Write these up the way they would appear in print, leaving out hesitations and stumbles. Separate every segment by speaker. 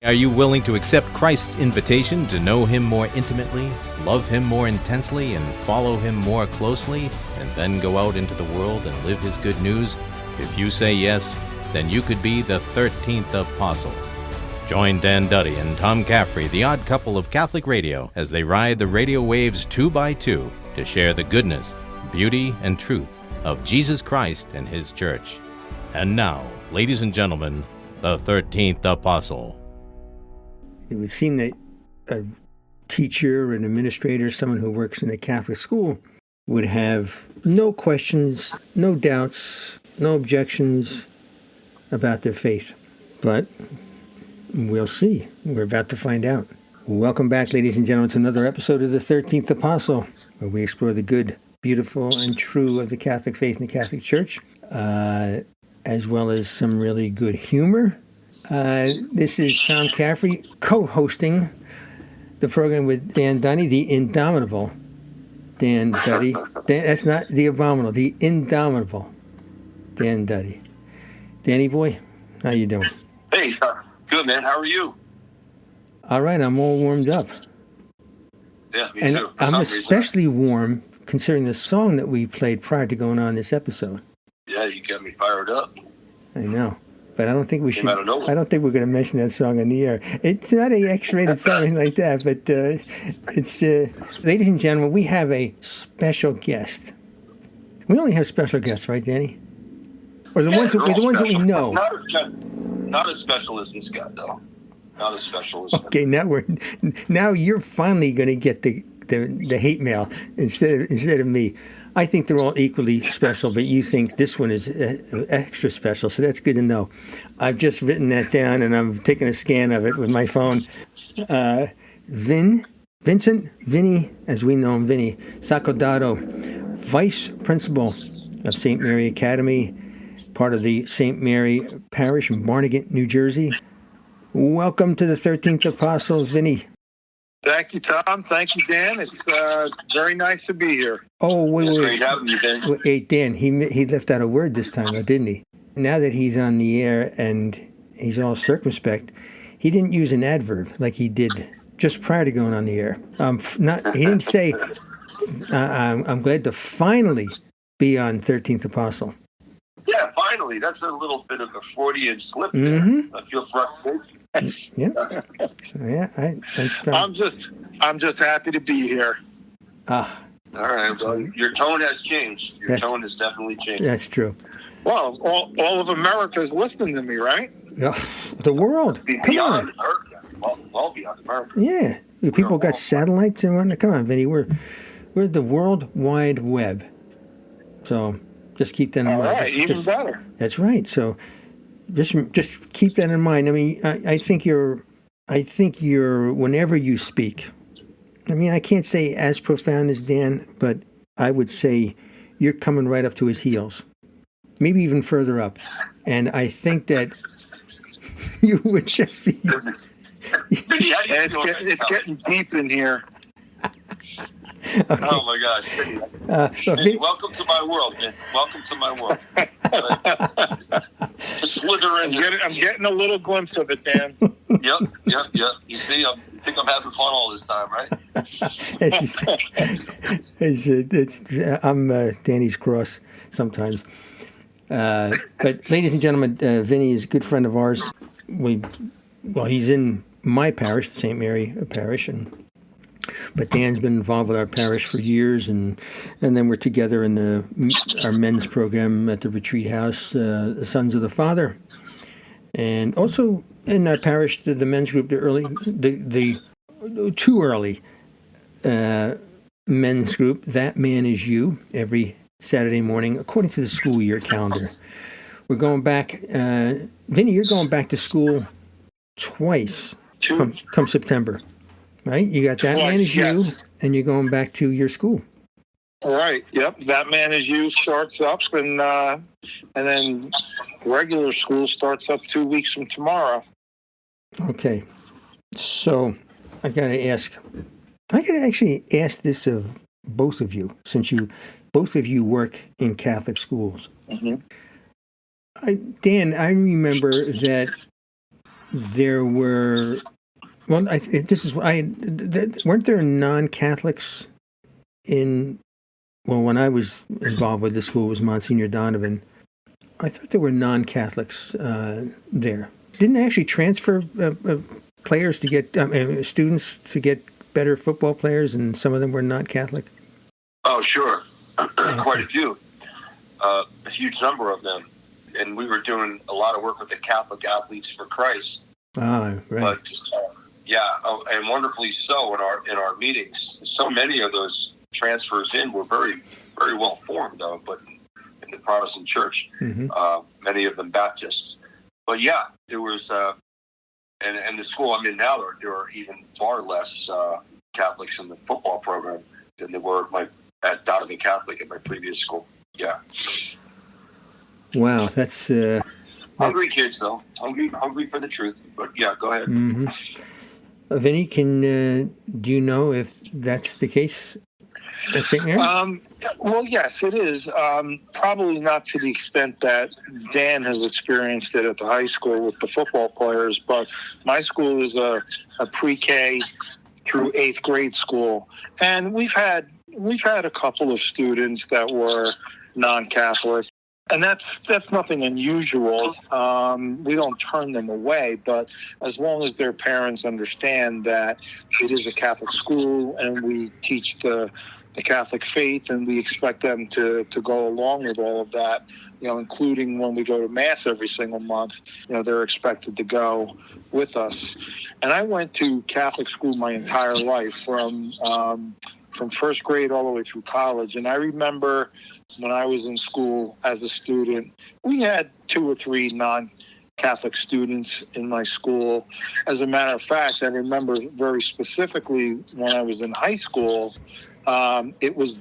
Speaker 1: Are you willing to accept Christ's invitation to know Him more intimately, love Him more intensely, and follow Him more closely, and then go out into the world and live His good news? If you say yes, then you could be the 13th apostle. Join Dan Duddy and Tom Caffrey, the odd couple of Catholic radio, as they ride the radio waves 2 by 2 to share the goodness, beauty, and truth of Jesus Christ and His church. And now, ladies and gentlemen, the 13th apostle.
Speaker 2: It would seem that a teacher, an administrator, someone who works in a Catholic school would have no questions, no doubts, no objections about their faith. But we'll see. We're about to find out. Welcome back, ladies and gentlemen, to another episode of the 13th Apostle, where we explore the good, beautiful, and true of the Catholic faith and the Catholic Church, as well as some really good humor. This is Tom Caffrey co-hosting the program with Dan Duddy, the indomitable Dan Duddy. That's not the abominable, the indomitable Dan Duddy. Danny boy, how you doing?
Speaker 3: Hey, good man. How are you?
Speaker 2: All right, I'm all warmed up.
Speaker 3: Yeah, me
Speaker 2: and
Speaker 3: too.
Speaker 2: I'm especially warm considering the song that we played prior to going on this episode.
Speaker 3: Yeah, you got me fired up.
Speaker 2: I know. But I don't think we should.
Speaker 3: I
Speaker 2: don't think we're going to mention that song on the air. It's not a X-rated song like that, but it's. Ladies and gentlemen, we have a special guest. We only have special guests, right, Danny? Or the ones that we know.
Speaker 3: Not as special as this guy, though. Not as special as.
Speaker 2: Okay, now you're finally going to get the hate mail instead of me. I think they're all equally special, but you think this one is extra special, so that's good to know. I've just written that down, and I'm taking a scan of it with my phone. Vinnie, as we know him, Vinnie, Soccodato, Vice Principal of St. Mary Academy, part of the St. Mary Parish in Barnegat, New Jersey. Welcome to the 13th Apostle, Vinnie.
Speaker 4: Thank you, Tom. Thank you, Dan. It's very nice to be here.
Speaker 2: Oh, wait.
Speaker 3: Great having you, Dan.
Speaker 2: Hey, Dan, he left out a word this time, didn't he? Now that he's on the air and he's all circumspect, he didn't use an adverb like he did just prior to going on the air. He didn't say, I'm glad to finally be on 13th Apostle.
Speaker 3: Yeah, finally. That's a little bit of a Freudian slip there.
Speaker 2: Mm-hmm.
Speaker 3: I feel frustrated.
Speaker 2: Yeah.
Speaker 4: I'm just happy to be here.
Speaker 3: All right. Well, your tone has changed. Your tone has definitely changed.
Speaker 2: That's true.
Speaker 4: Well, all of America's listening to me, right?
Speaker 2: Yeah, the world.
Speaker 3: Beyond America. Well beyond America.
Speaker 2: Yeah. People got satellites and whatnot. Come on, Vinny. We're the World Wide Web. So just keep that in mind.
Speaker 4: All right, even better.
Speaker 2: That's right. So just keep that in mind. I mean, I think you're whenever you speak, I mean, I can't say as profound as Dan, but I would say you're coming right up to his heels, maybe even further up. And I think that you would just be.
Speaker 4: It's getting deep in here.
Speaker 2: Okay.
Speaker 3: Oh my gosh! Welcome to my world, man. Welcome to my world. Just slither in.
Speaker 4: I'm getting a little glimpse of it, Dan.
Speaker 3: Yep. You see, I think I'm having fun all this time, right?
Speaker 2: I'm Danny's cross sometimes. But ladies and gentlemen, Vinnie is a good friend of ours. He's in my parish, the St. Mary Parish, but Dan's been involved with our parish for years, and then we're together in our men's program at the retreat house, the Sons of the Father, and also in our parish, the men's group, the too early men's group. That Man Is You, every Saturday morning, according to the school year calendar. We're going back. Vinnie, you're going back to school twice come September. Right? You got That Man Is You, and you're going back to your school.
Speaker 4: All right. Yep. That Man Is You starts up, and then regular school starts up 2 weeks from tomorrow.
Speaker 2: Okay. So I got to actually ask this of both of you, since both of you work in Catholic schools.
Speaker 4: Mm-hmm.
Speaker 2: Dan, I remember that there were, well, this is what weren't there non-Catholics in, well, when I was involved with the school, it was Monsignor Donovan. I thought there were non-Catholics there. Didn't they actually transfer players to get, students to get better football players, and some of them were not Catholic?
Speaker 3: Oh, sure. Quite a few. A huge number of them. And we were doing a lot of work with the Catholic Athletes for Christ.
Speaker 2: Ah, right.
Speaker 3: But and wonderfully so in our meetings. So many of those transfers in were very, very well formed, though, but in the Protestant church, many of them Baptists. But yeah, there was, and the school I'm in now, there are even far less Catholics in the football program than there were at Donovan Catholic at my previous school. Yeah.
Speaker 2: Wow, that's
Speaker 3: hungry kids, though. Hungry for the truth. But yeah, go ahead.
Speaker 2: Vinnie, do you know if that's the case at St. Mary?
Speaker 4: Well, yes, it is. Probably not to the extent that Dan has experienced it at the high school with the football players, but my school is a pre-K through 8th grade school, and we've had a couple of students that were non-Catholic. And that's nothing unusual. We don't turn them away, but as long as their parents understand that it is a Catholic school and we teach the Catholic faith, and we expect them to go along with all of that, including when we go to Mass every single month, they're expected to go with us. And I went to Catholic school my entire life from first grade all the way through college. And I remember when I was in school as a student, we had 2 or 3 non-Catholic students in my school. As a matter of fact, I remember very specifically when I was in high school, it was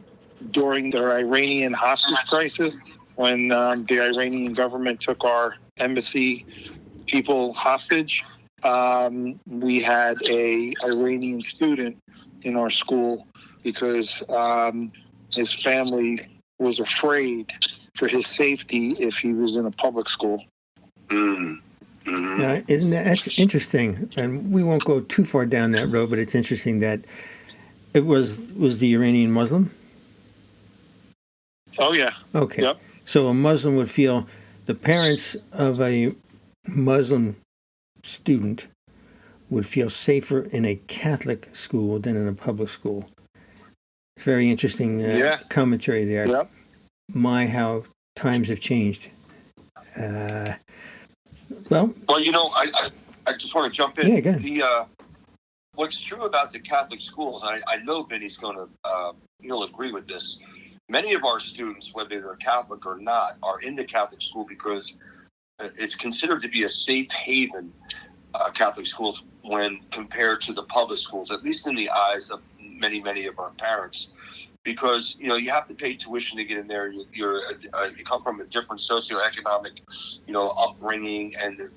Speaker 4: during the Iranian hostage crisis, when the Iranian government took our embassy people hostage. We had a Iranian student in our school because his family was afraid for his safety if he was in a public school.
Speaker 2: That's interesting, and we won't go too far down that road, but it's interesting that it was the Iranian Muslim?
Speaker 4: Oh, yeah.
Speaker 2: Okay.
Speaker 4: Yep.
Speaker 2: So a Muslim would feel, the parents of a Muslim student would feel safer in a Catholic school than in a public school. It's very interesting commentary there.
Speaker 4: Yep.
Speaker 2: How times have changed.
Speaker 3: Well, I just want to jump in.
Speaker 2: Yeah, go ahead.
Speaker 3: What's true about the Catholic schools, and I know Vinny's going to, he'll agree with this. Many of our students, whether they're Catholic or not, are in the Catholic school because it's considered to be a safe haven, Catholic schools, when compared to the public schools, at least in the eyes of many of our parents. Because, you have to pay tuition to get in there. You come from a different socioeconomic, upbringing, and,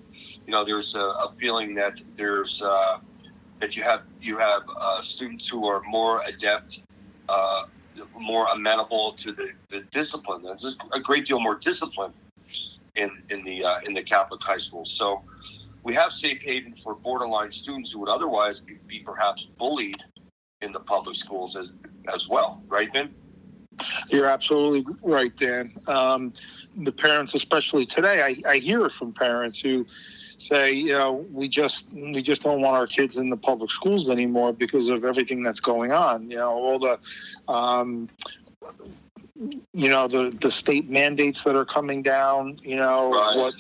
Speaker 3: there's a feeling that there's that you have students who are more adept, more amenable to the discipline. There's just a great deal more discipline in the Catholic high schools. So we have safe haven for borderline students who would otherwise be perhaps bullied in the public schools as well, right, Vin?
Speaker 4: You're absolutely right, Dan. The parents, especially today, I hear it from parents who say, we just don't want our kids in the public schools anymore because of everything that's going on. All the the state mandates that are coming down.
Speaker 3: Right.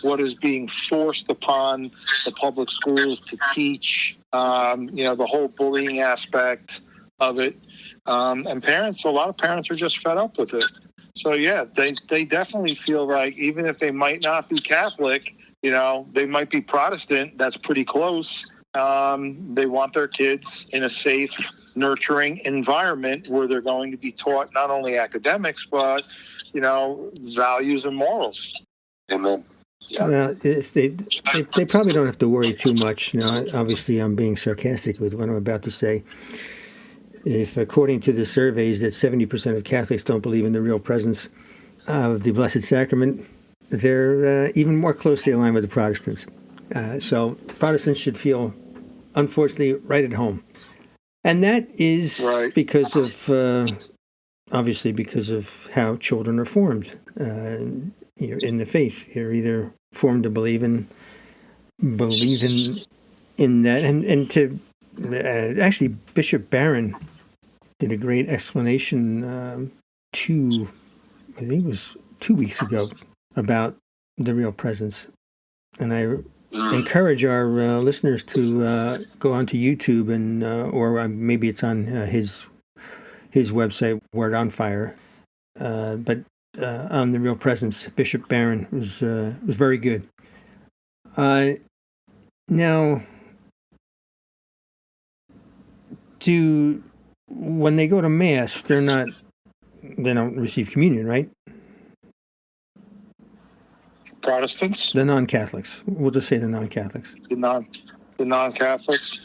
Speaker 4: what is being forced upon the public schools to teach. The whole bullying aspect of it, and a lot of parents are just fed up with it. So yeah, they definitely feel like even if they might not be Catholic, they might be Protestant. That's pretty close. They want their kids in a safe, nurturing environment where they're going to be taught not only academics, but, values and morals.
Speaker 3: Amen. Yeah.
Speaker 2: Well, they probably don't have to worry too much. Now, obviously, I'm being sarcastic with what I'm about to say. If, according to the surveys, that 70% of Catholics don't believe in the real presence of the Blessed Sacrament, they're even more closely aligned with the Protestants. So Protestants should feel, unfortunately, right at home. And that is
Speaker 4: Right.
Speaker 2: because of, obviously, because of how children are formed in the faith. You're either formed to believe in that. And to actually, Bishop Barron did a great explanation I think it was 2 weeks ago, about the real presence. And I encourage our listeners to go onto YouTube or maybe it's on his website, Word on Fire. But on the real presence, Bishop Barron was very good. Now, when they go to Mass, they don't receive communion, right?
Speaker 4: Protestants,
Speaker 2: The non-Catholics. We'll just say the non-Catholics.
Speaker 4: the non-Catholics.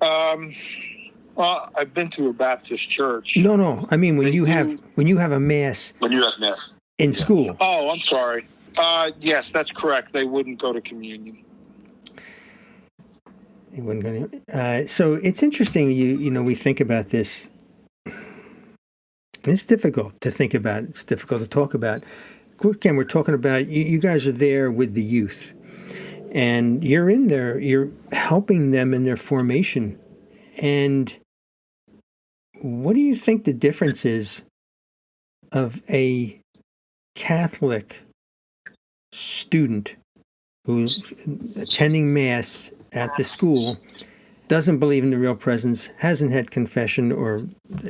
Speaker 4: Well, I've been to a Baptist church.
Speaker 2: No. I mean, when you have a Mass.
Speaker 3: When you have Mass.
Speaker 2: In school.
Speaker 4: Oh, I'm sorry. Yes, that's correct. They wouldn't go to communion.
Speaker 2: They wouldn't go to, so it's interesting. We think about this. It's difficult to think about. It's difficult to talk about. Again, we're talking about you guys are there with the youth, and you're in there. You're helping them in their formation. And what do you think the difference is of a Catholic student who's attending Mass at the school, doesn't believe in the real presence, hasn't had confession, or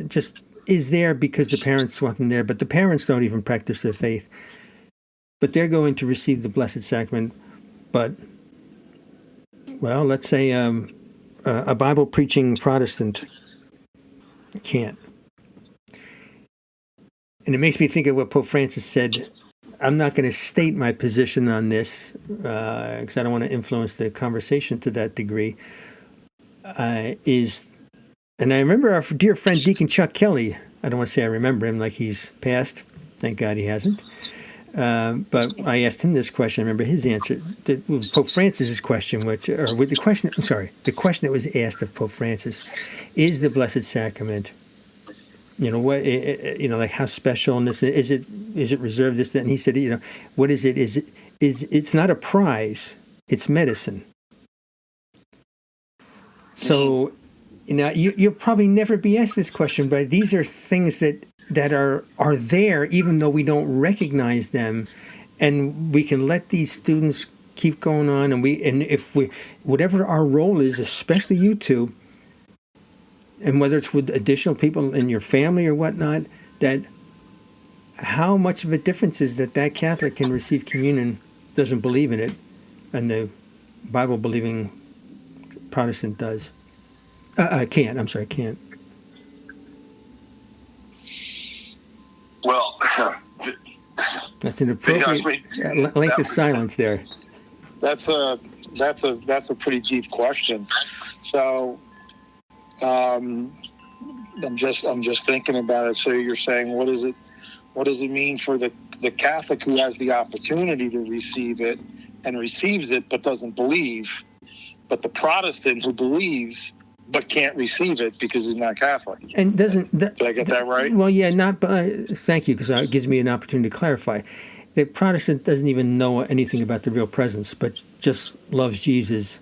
Speaker 2: just is there because the parents want them there, but the parents don't even practice their faith, but they're going to receive the Blessed Sacrament, but, well, let's say a Bible-preaching Protestant can't. And it makes me think of what Pope Francis said. I'm not going to state my position on this because I don't want to influence the conversation to that degree. And I remember our dear friend Deacon Chuck Kelly. I don't want to say I remember him like he's passed. Thank God he hasn't. But I asked him this question. I remember his answer. Pope Francis's question, the question that was asked of Pope Francis, is the Blessed Sacrament, like how special, and this is it reserved, this, that? And he said, what is it? It's not a prize, it's medicine. So, you'll probably never be asked this question, but these are things that are there, even though we don't recognize them, and we can let these students keep going on, and if we, whatever our role is, especially you two, and whether it's with additional people in your family or whatnot, that how much of a difference is that Catholic can receive communion, doesn't believe in it, and the Bible-believing Protestant does. Can't.
Speaker 3: Well,
Speaker 2: that's an appropriate length of silence there.
Speaker 4: That's a pretty deep question. So, I'm just thinking about it. So you're saying, what does it mean for the Catholic who has the opportunity to receive it and receives it but doesn't believe, but the Protestant who believes but can't receive it because he's not Catholic?
Speaker 2: And did
Speaker 4: I get that right?
Speaker 2: Well, yeah, thank you, because it gives me an opportunity to clarify. The Protestant doesn't even know anything about the real presence, but just loves Jesus,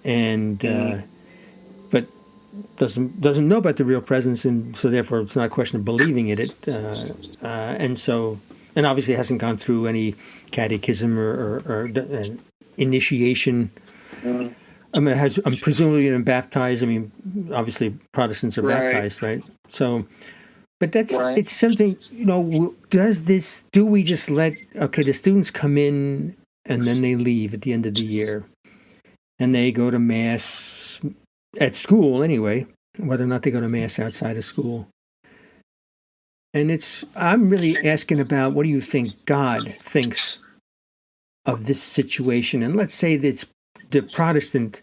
Speaker 2: and but doesn't know about the real presence, and so therefore it's not a question of believing in it, and obviously hasn't gone through any catechism or initiation. I mean, I'm presumably been baptized. I mean, obviously Protestants are baptized, right? So, but it's something, do we just let, the students come in and then they leave at the end of the year and they go to Mass at school anyway, whether or not they go to Mass outside of school. And I'm really asking about, what do you think God thinks of this situation? And let's say that the Protestant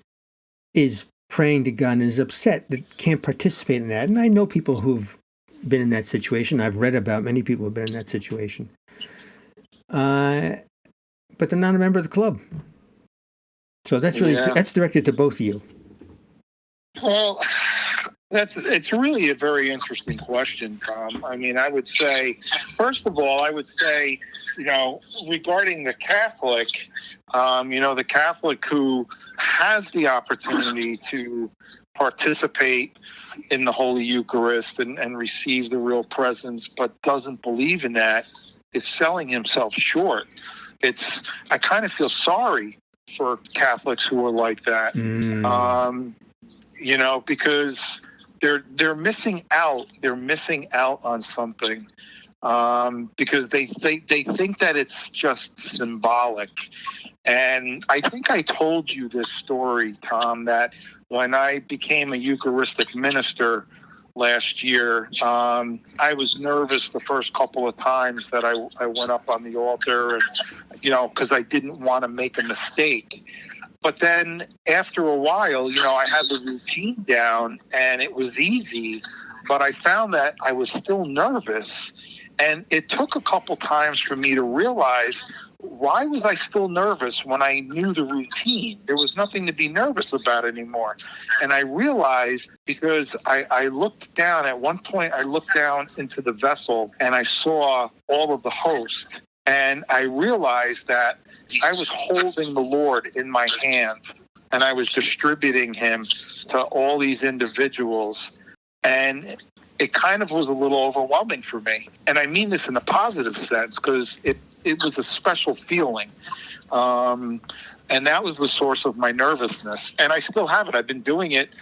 Speaker 2: is praying to God and is upset that can't participate in that. And I know people who've been in that situation. I've read about many people who've been in that situation. But they're not a member of the club. So that's
Speaker 4: Yeah.
Speaker 2: that's directed to both of you.
Speaker 4: Well, it's really a very interesting question, Tom. I mean, I would say, first of all, regarding the Catholic, the Catholic who has the opportunity to participate in the Holy Eucharist and receive the real presence, but doesn't believe in that, is selling himself short. I kind of feel sorry for Catholics who are like that. Because they're missing out. They're missing out on something because they think that it's just symbolic. And I think I told you this story, Tom, that when I became a Eucharistic minister last year, I was nervous the first couple of times that I went up on the altar, and because I didn't want to make a mistake. But then after a while, I had the routine down and it was easy, but I found that I was still nervous. And it took a couple times for me to realize, why was I still nervous when I knew the routine? There was nothing to be nervous about anymore. And I realized because I looked down, at one point I looked down into the vessel and I saw all of the host. And I realized that I was holding the Lord in my hand and I was distributing him to all these individuals. And it kind of was a little overwhelming for me. And I mean this in a positive sense because it was a special feeling. And that was the source of my nervousness. And I still have it. I've been doing it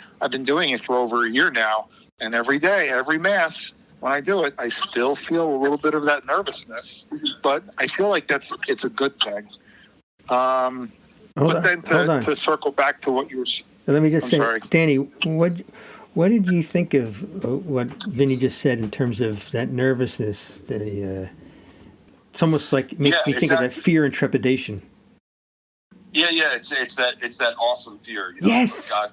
Speaker 4: for over a year now. And every day, every Mass, when I do it, I still feel a little bit of that nervousness. But I feel like it's a good thing. To circle back to what you were saying.
Speaker 2: Let me just say, Danny, what did you think of what Vinnie just said in terms of that nervousness? It's almost like makes me think of that fear and trepidation.
Speaker 3: Yeah, it's that awesome fear.
Speaker 2: Yes.
Speaker 3: God,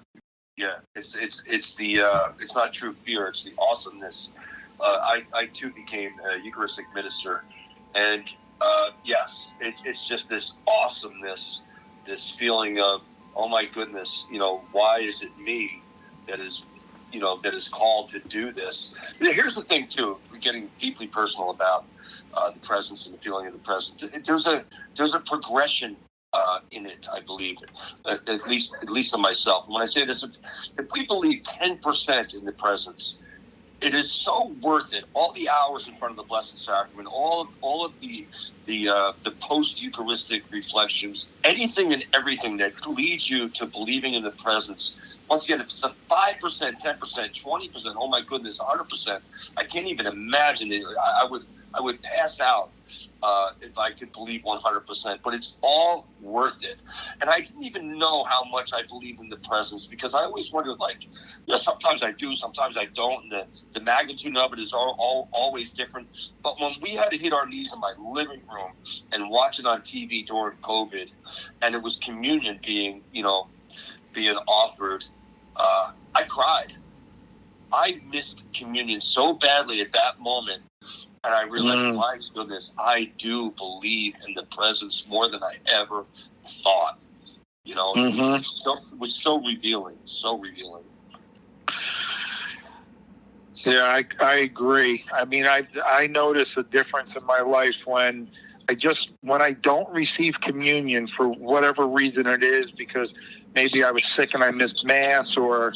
Speaker 3: yeah, it's not true fear. It's the awesomeness. I too became a Eucharistic minister, and yes, it's just this awesomeness, this feeling of, oh my goodness, why is it me that is called to do this? Here's the thing too, we're getting deeply personal about the presence and the feeling of the presence. There's a progression in it, I believe, at least in myself. And when I say this, if we believe 10% in the presence, it is so worth it. All the hours in front of the Blessed Sacrament, all of the post-Eucharistic reflections, anything and everything that leads you to believing in the presence. Once again, if it's a 5%, 10%, 20%, oh my goodness, 100%, I can't even imagine it. I would pass out if I could believe 100%, but it's all worth it. And I didn't even know how much I believed in the presence, because I always wondered, sometimes I do, sometimes I don't, and the magnitude of it is always different. But when we had to hit our knees in my living room and watch it on TV during COVID, and it was communion being offered, I cried. I missed communion so badly at that moment. And I realized, my goodness, I do believe in the presence more than I ever thought. It was so revealing, so revealing.
Speaker 4: Yeah, I agree. I mean, I notice a difference in my life when I don't receive communion for whatever reason it is, because maybe I was sick and I missed Mass, or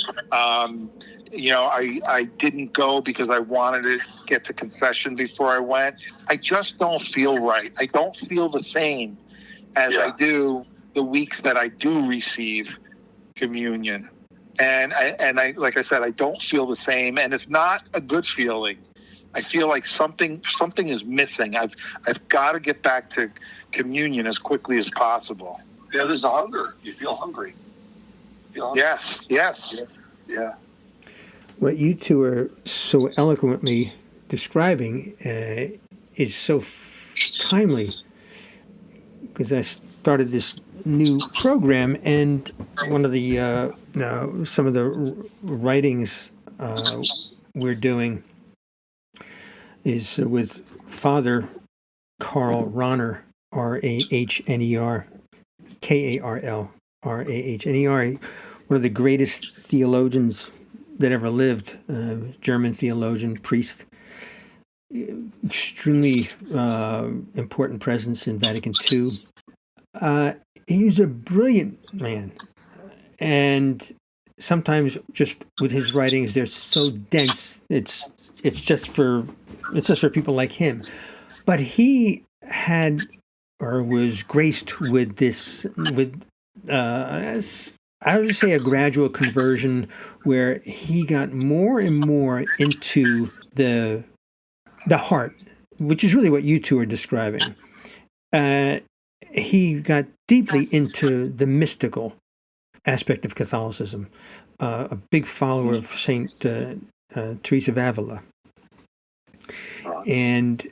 Speaker 4: I didn't go because I wanted to get to confession before I went. I just don't feel right. I don't feel the same as I do the weeks that I do receive communion. And I like I said, I don't feel the same, and it's not a good feeling. I feel like something is missing. I've got to get back to communion as quickly as possible.
Speaker 3: Yeah, there's a hunger. You feel hungry.
Speaker 4: Yes.
Speaker 3: Yeah.
Speaker 2: What you two are so eloquently describing is so timely, because I started this new program, and one of the some of the writings we're doing is with Father Karl Rahner, Rahner, Karl, N-E-R, one of the greatest theologians that ever lived, German theologian, priest, extremely important presence in Vatican II. He was a brilliant man, and sometimes just with his writings, they're so dense. It's just for people like him. But he had or was graced with I would just say a gradual conversion where he got more and more into the heart, which is really what you two are describing. He got deeply into the mystical aspect of Catholicism, a big follower of Saint Teresa of Avila. And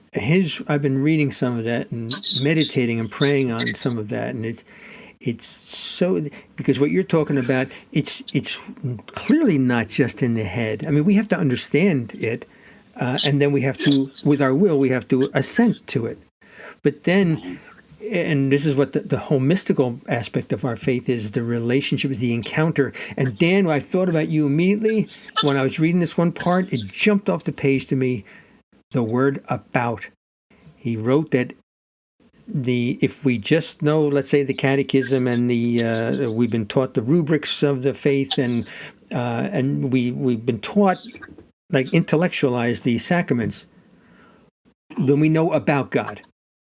Speaker 2: I've been reading some of that and meditating and praying on some of that, and it's so, because what you're talking about, it's clearly not just in the head. I mean, we have to understand it, and then we have to, with our will, we have to assent to it. But then, and this is what the whole mystical aspect of our faith is, the relationship, is the encounter. And Dan, I thought about you immediately when I was reading this one part. It jumped off the page to me, the word about. He wrote that if we just know, let's say, the catechism and we've been taught the rubrics of the faith, and we've been taught, like, intellectualize the sacraments, then we know about God.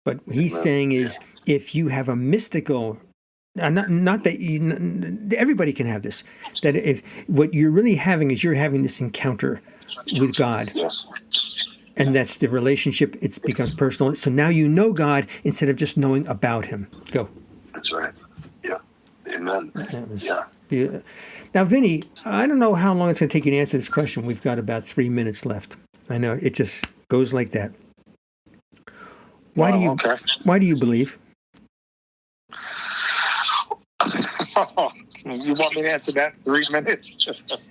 Speaker 2: But what he's saying is, if you have a mystical, not that everybody can have this, that if what you're really having is you're having this encounter with God.
Speaker 3: Yes.
Speaker 2: And that's the relationship. It becomes personal. So now you know God instead of just knowing about him. Go.
Speaker 3: That's right. Yeah. Amen.
Speaker 2: Yeah. Now, Vinnie, I don't know how long it's going to take you to answer this question. We've got about 3 minutes left. I know it just goes like that. Why do you believe?
Speaker 4: You want me to answer that in 3 minutes?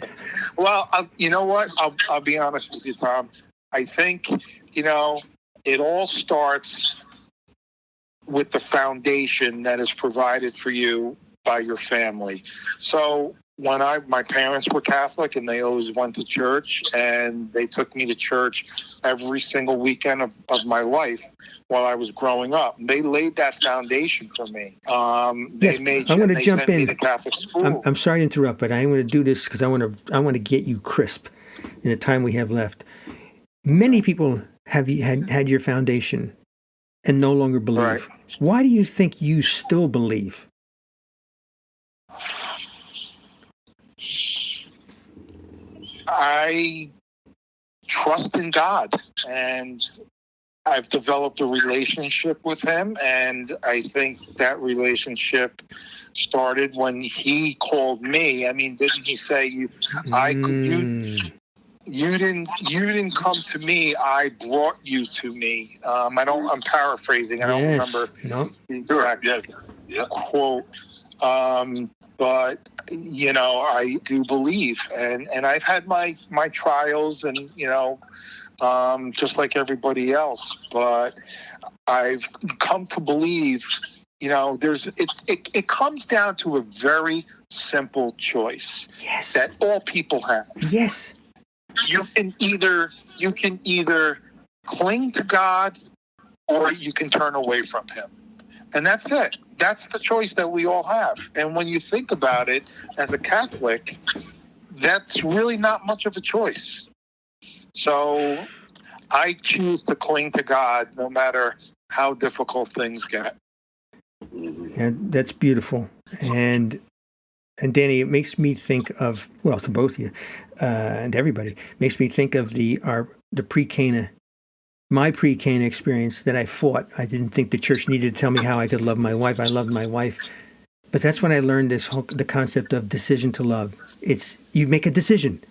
Speaker 4: Well, you know what? I'll be honest with you, Tom. I think, it all starts with the foundation that is provided for you by your family. So when my parents were Catholic, and they always went to church, and they took me to church every single weekend of my life while I was growing up. They laid that foundation for me. I'm going to jump in. To Catholic school.
Speaker 2: I'm sorry to interrupt, but I'm going to do this because I want to get you crisp in the time we have left. Many people have had your foundation and no longer believe.
Speaker 4: Right.
Speaker 2: Why do you think you still believe?
Speaker 4: I trust in God, and I've developed a relationship with him, and I think that relationship started when he called me. I mean, didn't he say you didn't come to me, I brought you to me. I'm paraphrasing. I don't remember the exact quote. But, I do believe, and I've had my trials, and, just like everybody else, but I've come to believe, it comes down to a very simple choice.
Speaker 2: Yes.
Speaker 4: That all people have.
Speaker 2: Yes.
Speaker 4: You can either cling to God, or you can turn away from him. And that's it. That's the choice that we all have. And when you think about it, as a Catholic, that's really not much of a choice. So I choose to cling to God no matter how difficult things get.
Speaker 2: And that's beautiful. And Danny, it makes me think of, well, to both of you and everybody, makes me think of the pre-Cana, my pre-Cana experience that I fought. I didn't think the church needed to tell me how I could love my wife. I loved my wife. But that's when I learned the concept of decision to love. It's, you make a decision.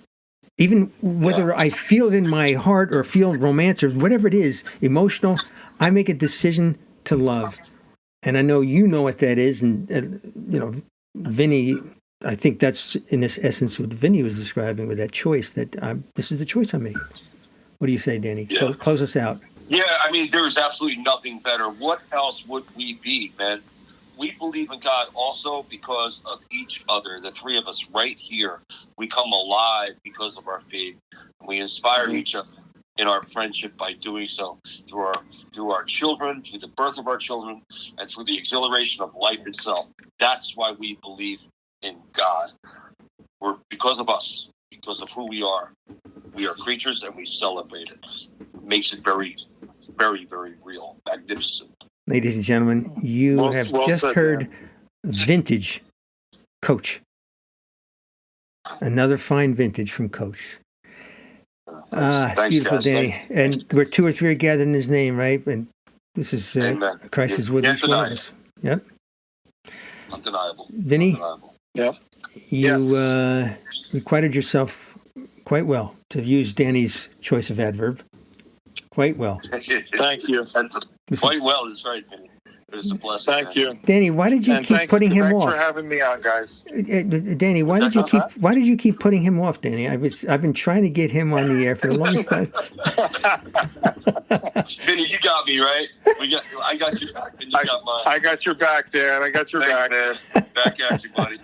Speaker 2: Even whether I feel it in my heart or feel romance or whatever it is, emotional, I make a decision to love. And I know you know what that is. And Vinnie, I think that's in this essence what Vinnie was describing with that choice, that this is the choice I'm making. What do you say, Danny?
Speaker 3: Yeah.
Speaker 2: Close us out.
Speaker 3: Yeah, I mean, there is absolutely nothing better. What else would we be, man? we believe in God also because of each other. The three of us right here, we come alive because of our faith. We inspire each other in our friendship by doing so through our children, through the birth of our children, and through the exhilaration of life itself. That's why we believe in God. We're because of us, because of who we are. We are creatures, and we celebrate it. It makes it very, very, very real, magnificent.
Speaker 2: Ladies and gentlemen, you have just heard vintage Coach. Another fine vintage from Coach.
Speaker 3: Thanks,
Speaker 2: beautiful,
Speaker 3: guys.
Speaker 2: Danny. And we're two or three are gathered in his name, right? And this is Christ is with each one of us. Yep.
Speaker 3: Undeniable.
Speaker 2: Vinnie?
Speaker 3: Undeniable.
Speaker 4: Yep.
Speaker 2: You requited yourself quite well, to use Danny's choice of adverb. Quite well.
Speaker 4: Thank you.
Speaker 3: Quite well is right, Vinnie. It was a blessing.
Speaker 4: Thank you.
Speaker 2: Danny, why did you keep putting him off?
Speaker 4: Thanks for having me on, guys.
Speaker 2: Danny, why did you keep putting him off, Danny? I've been trying to get him on the air for the longest time.
Speaker 3: Vinnie, you got me, right? I got you back, and you got mine.
Speaker 4: I got your back, Dan. I got your back.
Speaker 3: Man. Back at you, buddy.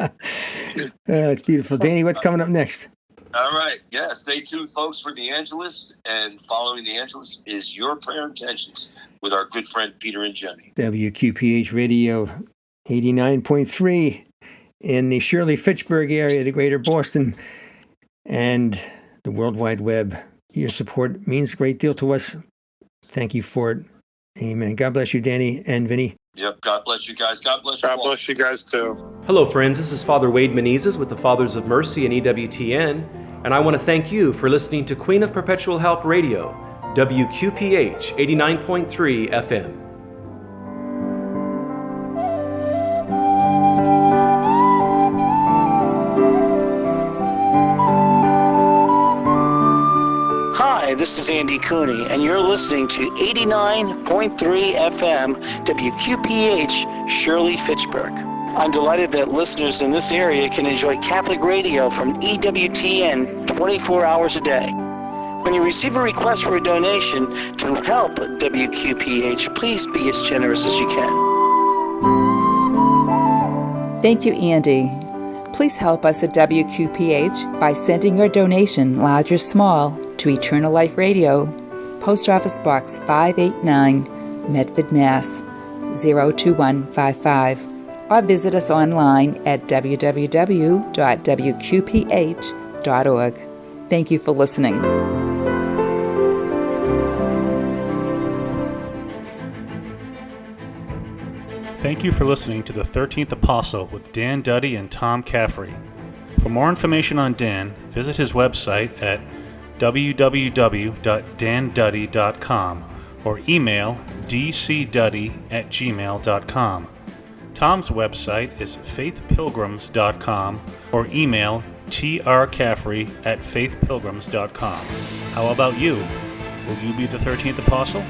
Speaker 2: It's beautiful. Danny, what's coming up next?
Speaker 3: All right. Yeah, stay tuned, folks, for The Angelus. And following The Angelus is Your Prayer Intentions with our good friend Peter and Jenny.
Speaker 2: WQPH Radio 89.3 in the Shirley-Fitchburg area, the greater Boston, and the World Wide Web. Your support means a great deal to us. Thank you for it. Amen. God bless you, Danny and Vinnie.
Speaker 3: Yep. God bless you guys. God bless you.
Speaker 4: God bless you guys, too.
Speaker 5: Hello, friends. This is Father Wade Menezes with the Fathers of Mercy and EWTN, and I want to thank you for listening to Queen of Perpetual Help Radio, WQPH 89.3 FM.
Speaker 6: Hi, this is Andy Cooney, and you're listening to 89.3 FM WQPH Shirley-Fitchburg. I'm delighted that listeners in this area can enjoy Catholic radio from EWTN 24 hours a day. When you receive a request for a donation to help WQPH, please be as generous as you can.
Speaker 7: Thank you, Andy. Please help us at WQPH by sending your donation, large or small, to Eternal Life Radio, Post Office Box 589, Medford, Mass. 02155, or visit us online at www.wqph.org. Thank you for listening.
Speaker 8: Thank you for listening to The 13th Apostle with Dan Duddy and Tom Caffrey. For more information on Dan, visit his website at www.danduddy.com or email dcduddy@gmail.com. Tom's website is faithpilgrims.com or email trcaffrey@faithpilgrims.com. How about you? Will you be the 13th Apostle?